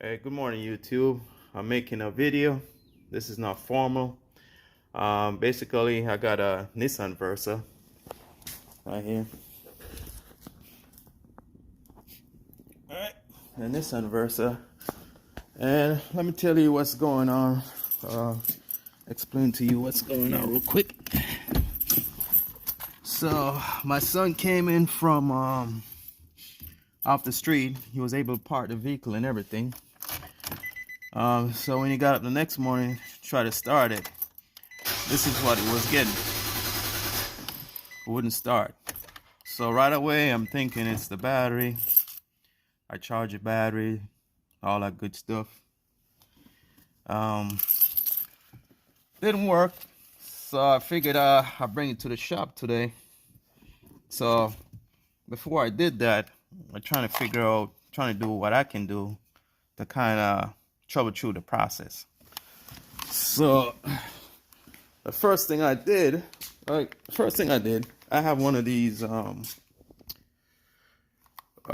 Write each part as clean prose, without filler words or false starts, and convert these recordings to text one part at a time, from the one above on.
Hey, good morning, YouTube. I'm making a video. This is not formal. Basically, I got a Nissan Versa right here. All right, a Nissan Versa, and let me tell you what's going on. Explain to you what's going on real quick. So my son came in from off the street. He was able to park the vehicle and everything. So when he got up the next morning, try to start it, this is what it was getting. It wouldn't start. So right away, I'm thinking it's the battery. I charge the battery, all that good stuff. Didn't work. So I figured I'll bring it to the shop today. So before I did that, I'm trying to do what I can do to kind of troubleshoot the process. So the first thing I did, I have one of these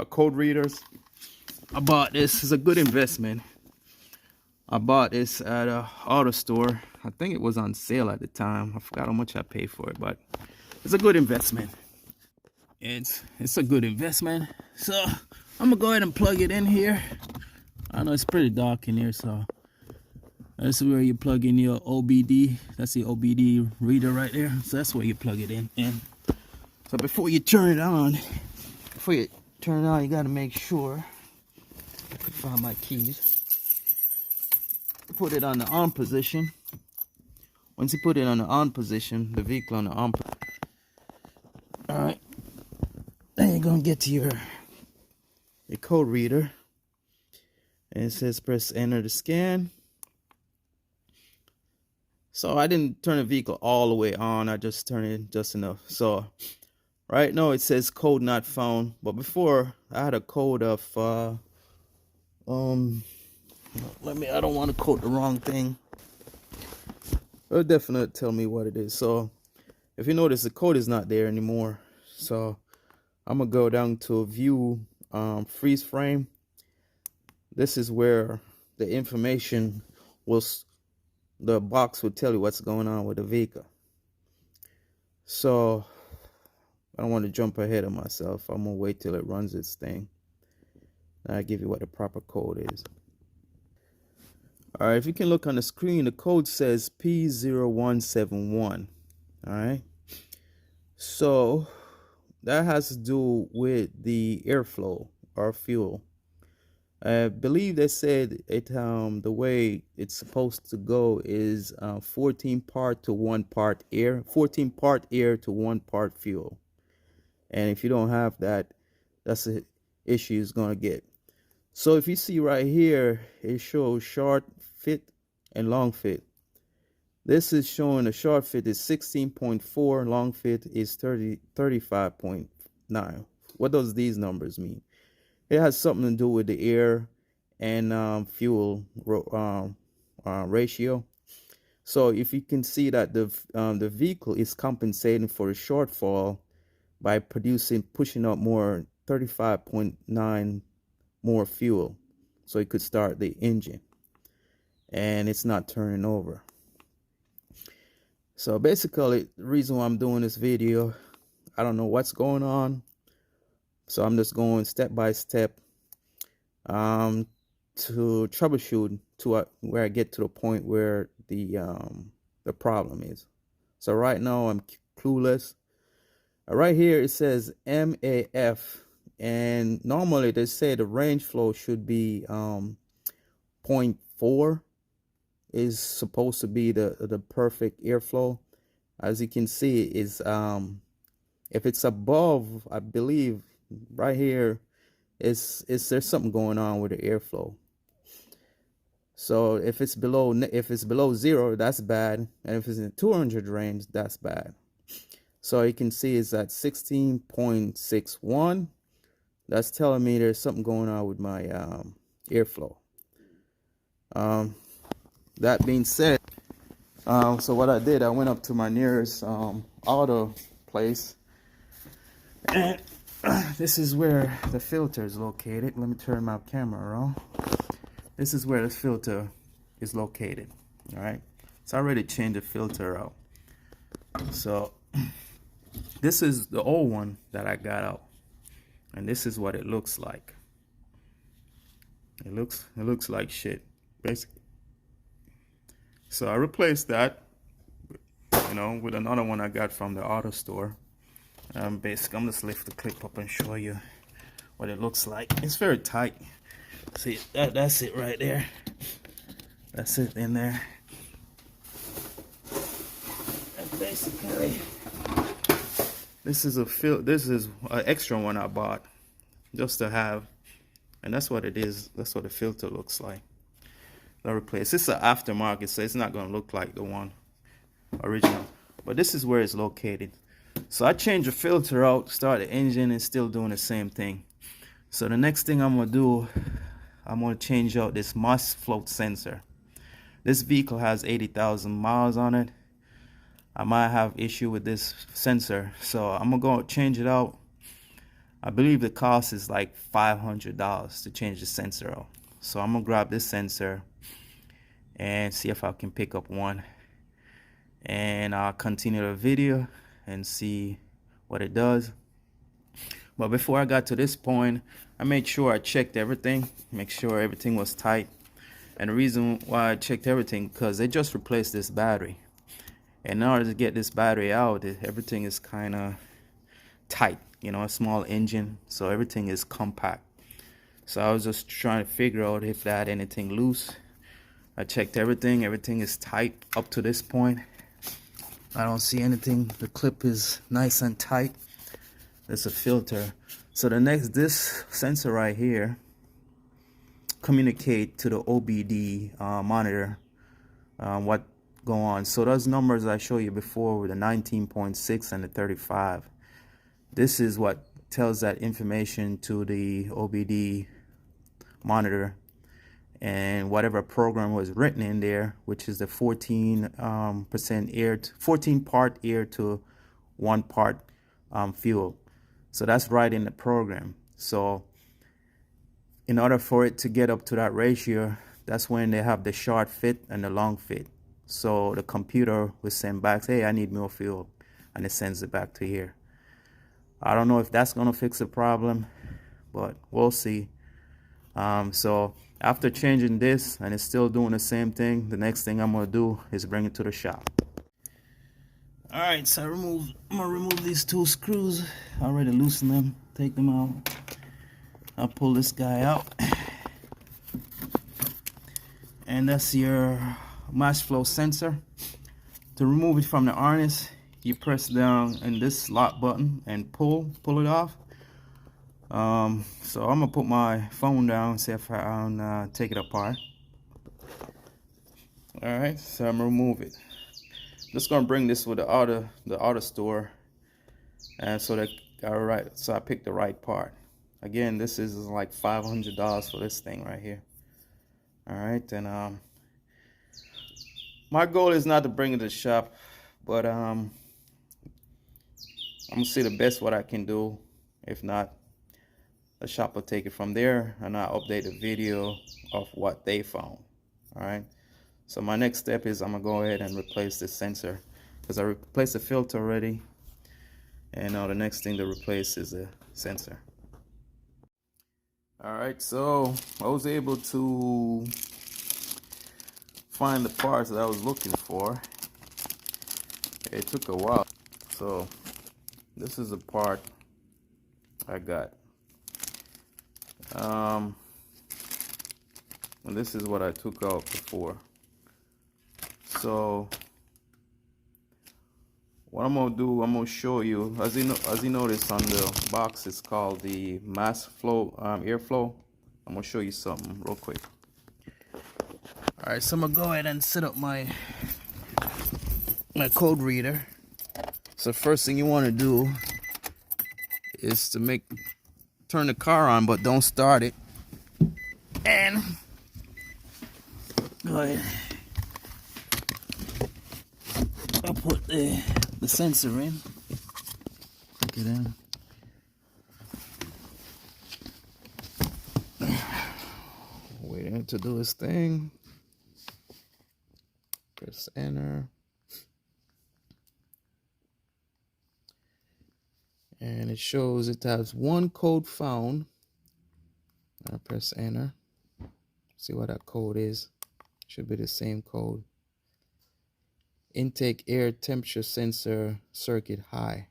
code readers. I bought this. It's a good investment. I bought this at a auto store. I think it was on sale at the time. I forgot how much I paid for it, but it's a good investment. It's a good investment. So I'm gonna go ahead and plug it in here. I know it's pretty dark in here, so that's where you plug in your OBD. That's the OBD reader right there. So that's where you plug it in. So before you turn it on, you gotta make sure. I can find my keys. Put it on the on position. Once you put it on the on position, the vehicle on the on. All right. Then you're gonna get to your code reader, and it says press enter to scan. So I didn't turn the vehicle all the way on. I just turned it just enough. So right now it says code not found. But before I had a code of I don't want to quote the wrong thing. It'll definitely tell me what it is. So if you notice, the code is not there anymore. So I'm gonna go down to view freeze frame. This is where the information the box will tell you what's going on with the vehicle. So I don't want to jump ahead of myself. I'm gonna wait till it runs its thing. And I'll give you what the proper code is. All right, if you can look on the screen, the code says p0171. All right, so that has to do with the airflow or fuel. I believe they said it the way it's supposed to go is 14 part to 1 part air, 14 part air to 1 part fuel. And if you don't have that, that's the issue is going to get. So if you see right here, it shows short fit and long fit. This is showing the short fit is 16.4, long fit is 35.9. What does these numbers mean? It has something to do with the air and fuel ratio. So if you can see that the vehicle is compensating for the shortfall by pushing out more 35.9 more fuel, so it could start the engine, and it's not turning over. So basically, the reason why I'm doing this video, I don't know what's going on, so I'm just going step by step to troubleshoot to where I get to the point where the problem is. So right now I'm clueless. Right here it says MAF. And normally they say the range flow should be 0.4 is supposed to be the perfect airflow. As you can see, is if it's above, I believe right here is there's something going on with the airflow. So if it's below 0, that's bad, and if it's in 200 range, that's bad. So you can see it's at 16.61. That's telling me there's something going on with my airflow. That being said, so what I did, I went up to my nearest auto place, and this is where the filter is located. Let me turn my camera around. This is where the filter is located. All right, so I already changed the filter out. So this is the old one that I got out, and this is what it looks like. It looks like shit, basically. So I replaced that, you know, with another one I got from the auto store. Basically, I'm just lift the clip up and show you what it looks like. It's very tight. See, that's it right there. That's it in there. And basically, this is an extra one I bought just to have, and that's what it is. That's what the filter looks like. I replace. This is an aftermarket, so it's not going to look like the one original. But this is where it's located. So I changed the filter out, start the engine, and still doing the same thing. So the next thing I'm going to do, I'm going to change out this mass float sensor. This vehicle has 80,000 miles on it. I might have issue with this sensor, so I'm going to go change it out. I believe the cost is like $500 to change the sensor out. So I'm going to grab this sensor and see if I can pick up one. And I'll continue the video and see what it does. But before I got to this point, I made sure I checked everything, make sure everything was tight. And the reason why I checked everything, because they just replaced this battery. And in order to get this battery out, everything is kind of tight, you know, a small engine, so everything is compact. So I was just trying to figure out if I had anything loose. I checked everything is tight up to this point. I don't see anything. The clip is nice and tight. There's a filter. So this sensor right here communicate to the OBD monitor what go on. So those numbers I showed you before with the 19.6 and the 35, this is what tells that information to the OBD monitor, and whatever program was written in there, which is the 14 part air to 1 part fuel. So that's right in the program. So in order for it to get up to that ratio, that's when they have the short fit and the long fit. So the computer will send back, hey, I need more fuel, and it sends it back to here. I don't know if that's gonna fix the problem, but we'll see. So after changing this and it's still doing the same thing, the next thing I'm gonna do is bring it to the shop. All right, so I'm gonna remove these 2 screws. I already loosened them, take them out. I'll pull this guy out, and that's your mass flow sensor. To remove it from the harness, you press down in this lock button and pull it off. So I'm gonna put my phone down, see if I can take it apart. All right, so I'm gonna remove it. Just gonna bring this with the auto store, and so I picked the right part. Again, this is like $500 for this thing right here. All right, and my goal is not to bring it to the shop, but I'm gonna see the best what I can do. If not, the shop will take it from there, and I'll update a video of what they found. All right, so my next step is I'm gonna go ahead and replace this sensor, because I replaced the filter already, and now the next thing to replace is the sensor. All right, so I was able to find the parts that I was looking for. It took a while. So this is the part I got. And this is what I took out before. So what I'm gonna do, I'm gonna show you, as you notice on the box, it's called the mass flow airflow. I'm gonna show you something real quick. All right, so I'm gonna go ahead and set up my code reader. So first thing you want to do is to turn the car on, but don't start it. And go ahead. I'll put the sensor in. Look it in. Wait. waiting to do his thing. Press enter. And it shows it has one code found. I press enter. See what that code is. Should be the same code. Intake air temperature sensor circuit high.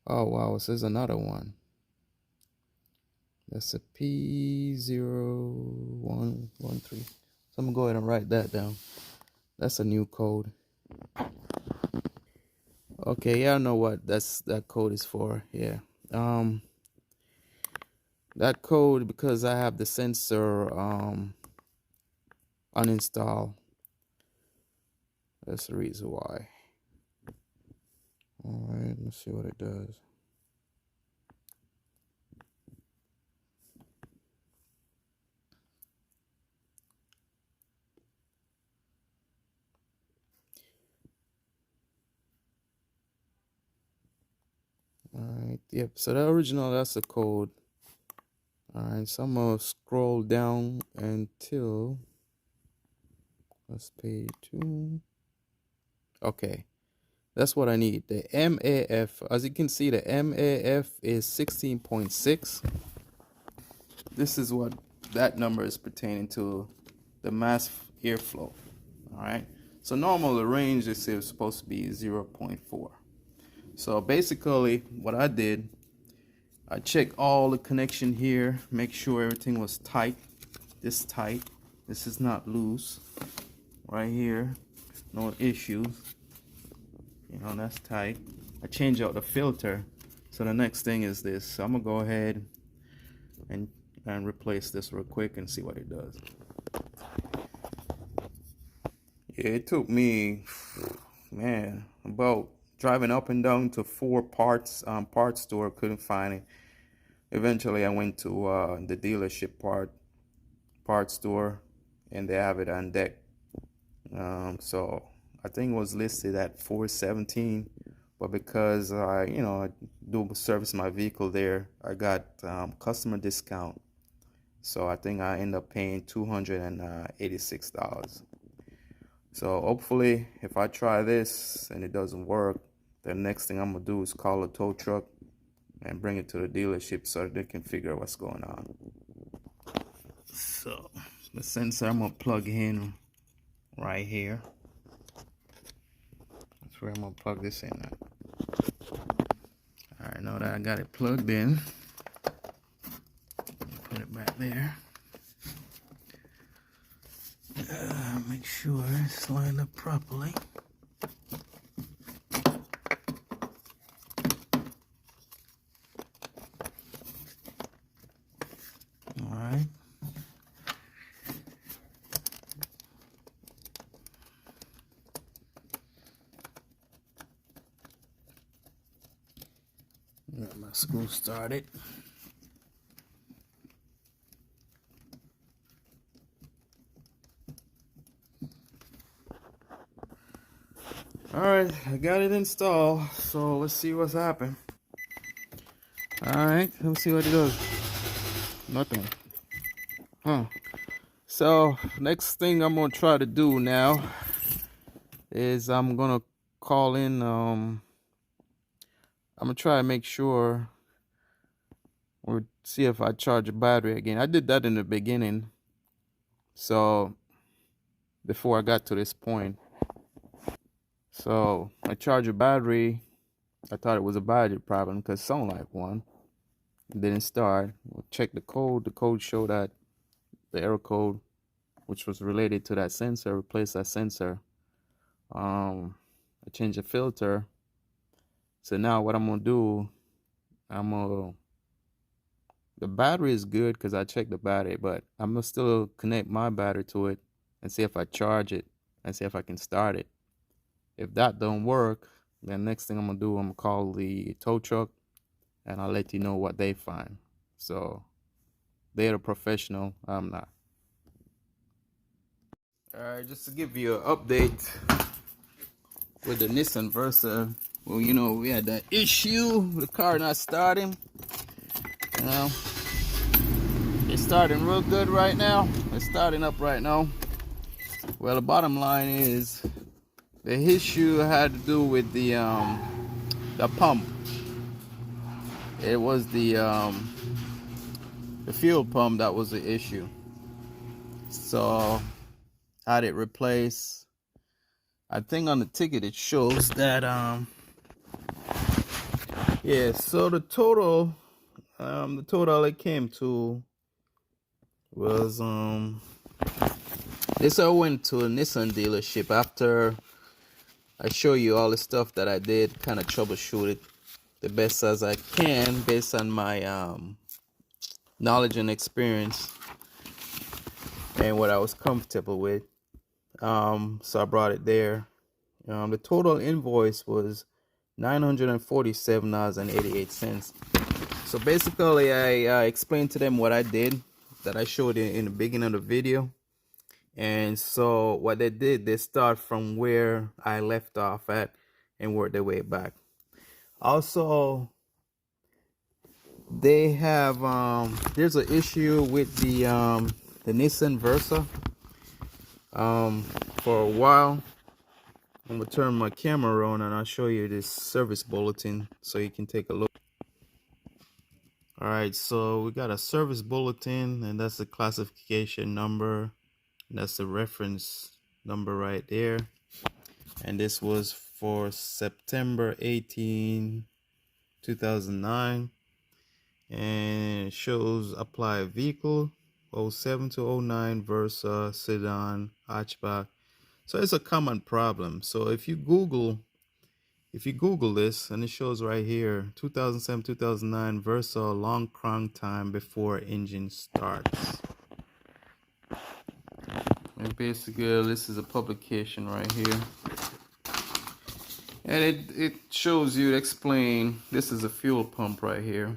Oh wow, so there's another one. That's a p0113. So I'm gonna go ahead and write that down. That's a new code. Okay, yeah, I know what that code is for. Yeah. That code, because I have the sensor uninstalled. That's the reason why. Alright, let's see what it does. Alright, yep, so the original, that's the code. Alright, so I'm gonna scroll down until, let's page 2. Okay, that's what I need. The MAF, as you can see, the MAF is 16.6. This is what that number is pertaining to, the mass airflow. Alright, so normal the range is supposed to be 0.4. So basically what I did, I checked all the connection here, make sure everything was tight. This tight, this is not loose. Right here, no issues. You know, that's tight. I changed out the filter. So the next thing is this. So I'm gonna go ahead and replace this real quick and see what it does. Yeah, it took me, man, about driving up and down to 4 parts store, couldn't find it. Eventually I went to the dealership part store, and they have it on deck. So I think it was listed at $417, but because I do service my vehicle there, I got customer discount. So I think I end up paying $286. So hopefully, if I try this and it doesn't work, the next thing I'm gonna do is call a tow truck and bring it to the dealership so that they can figure out what's going on. So the sensor I'm gonna plug in right here. That's where I'm gonna plug this in at. All right, now that I got it plugged in, put it back there. Make sure it's lined up properly. All right. Got my screw started. Alright, I got it installed, so let's see what's happened. Alright, let's see what it does. Nothing. So, next thing I'm gonna try to do now is I'm gonna call in, I'm gonna try to make sure, or see if I charge a battery again. I did that in the beginning, so before I got to this point. So I charged a battery. I thought it was a battery problem because it sounded like one. It didn't start. We'll check the code. The code showed that the error code, which was related to that sensor, replaced that sensor. I changed the filter. So now what I'm gonna do, the battery is good because I checked the battery, but I'm gonna still connect my battery to it and see if I charge it and see if I can start it. If that don't work, then next thing I'm gonna do, I'm gonna call the tow truck and I'll let you know what they find. So they're a professional, I'm not. Alright, just to give you an update with the Nissan Versa. Well, you know, we had that issue with the car not starting. You know, It's starting real good right now. It's starting up right now. Well, the bottom line is the issue had to do with the pump. It was the fuel pump that was the issue. So had it replaced. I think on the ticket it shows that yeah. So the total it came to was this. I went to a Nissan dealership after I show you all the stuff that I did, kind of troubleshoot it the best as I can based on my knowledge and experience and what I was comfortable with. So I brought it there. The total invoice was $947.88. So basically, I explained to them what I did that I showed in the beginning of the video. And so what they did, they start from where I left off at and work their way back. Also, they have there's an issue with the Nissan Versa. For a while, I'm gonna turn my camera on and I'll show you this service bulletin so you can take a look. All right, so we got a service bulletin, and that's the classification number. That's the reference number right there. And this was for September 18, 2009. And it shows apply vehicle 07 to 09 Versa sedan hatchback. So it's a common problem. So if you Google this, and it shows right here 2007 2009 Versa long crank time before engine starts. And basically this is a publication right here, and it shows you, explain, this is a fuel pump right here,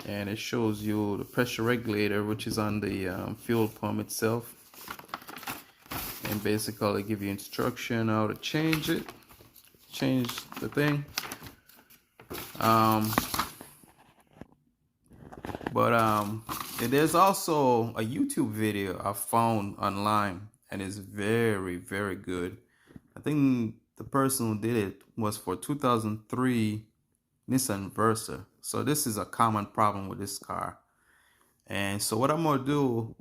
and it shows you the pressure regulator which is on the fuel pump itself, and basically give you instruction how to change the thing. There's also a YouTube video I found online, and it's very, very good. I think the person who did it was for 2003 Nissan Versa. So this is a common problem with this car. And so what I'm gonna do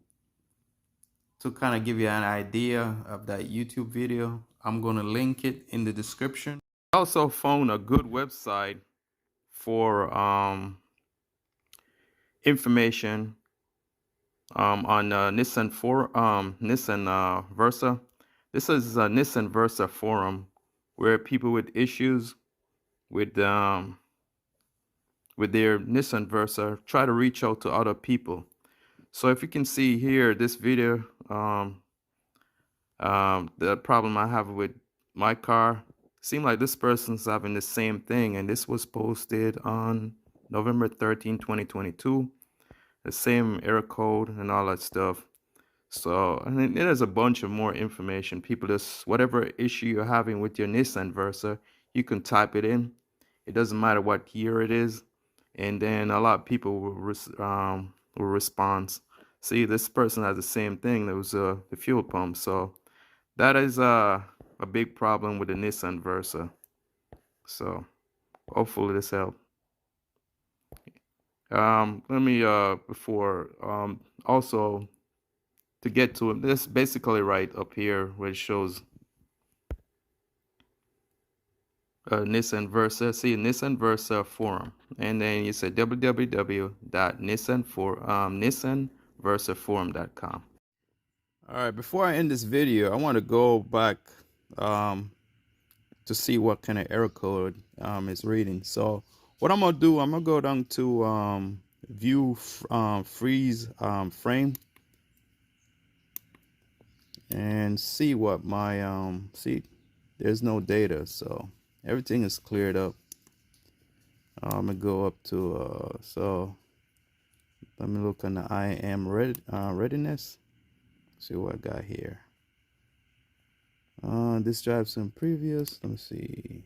to kind of give you an idea of that YouTube video, I'm gonna link it in the description. I also found a good website for information on Nissan Versa. This is a Nissan Versa forum where people with issues with their Nissan Versa try to reach out to other people. So if you can see here, this video, the problem I have with my car, seemed like this person's having the same thing, and this was posted on November 13, 2022. The same error code and all that stuff. So, and there's a bunch of more information. People just, whatever issue you're having with your Nissan Versa, you can type it in. It doesn't matter what year it is, and then a lot of people will respond. See, this person has the same thing. There was the fuel pump. So that is a big problem with the Nissan Versa. So hopefully this helps. Let me also, to get to it, this basically right up here where it shows Nissan Versa. See, Nissan Versa forum, and then you say www.nissanversaforum.com. All right, before I end this video, I want to go back to see what kind of error code it's reading. So what I'm gonna do, I'm gonna go down to view freeze frame and see what my see, there's no data, so everything is cleared up. I'm gonna go up to so let me look on the I am readiness, see what I got here. This drive's in previous, let me see,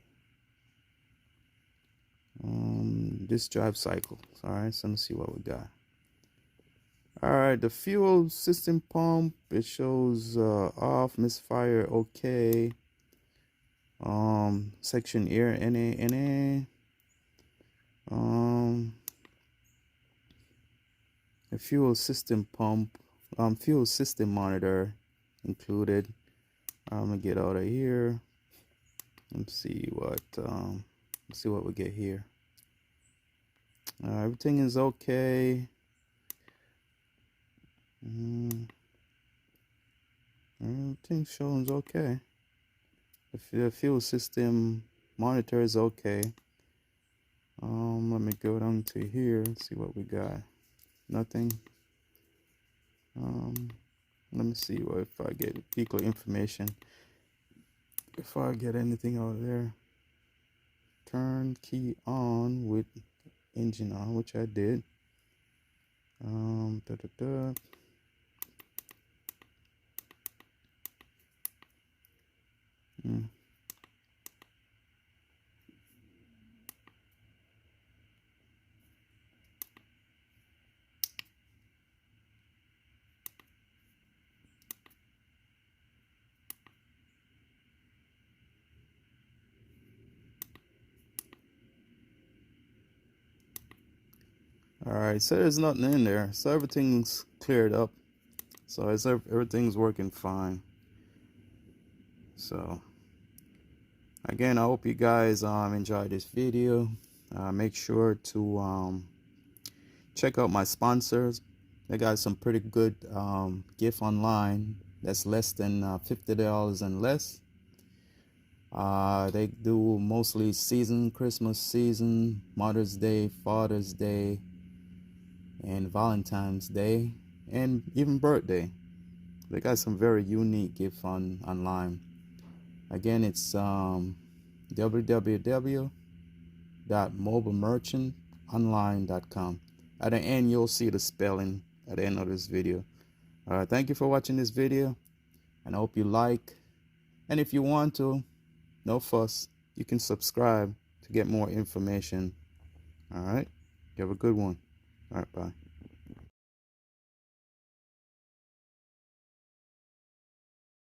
this drive cycle. All right, so let me see what we got. All right, the fuel system pump, it shows off, misfire, okay. Section air, NA. A fuel system pump, fuel system monitor included. I'm gonna get out of here. Let's see what we get here. Everything is okay. Everything shows okay. The fuel system monitor is okay. Let me go down to here and see what we got. Nothing. Let me see what if I get vehicle information. If I get anything out of there. Turn key on with engine on, which I did. All right, so there's nothing in there, so everything's cleared up. So everything's working fine. So again, I hope you guys enjoyed this video. Make sure to check out my sponsors. They got some pretty good gift online that's less than $50 and less. They do mostly season, Christmas season, Mother's Day, Father's Day, and Valentine's Day, and even birthday. They got some very unique gifts online. Again, it's www.mobilemerchantonline.com. At the end, you'll see the spelling at the end of this video. Thank you for watching this video, and I hope you like. And if you want to, no fuss, you can subscribe to get more information. All right, you have a good one. All right, bye.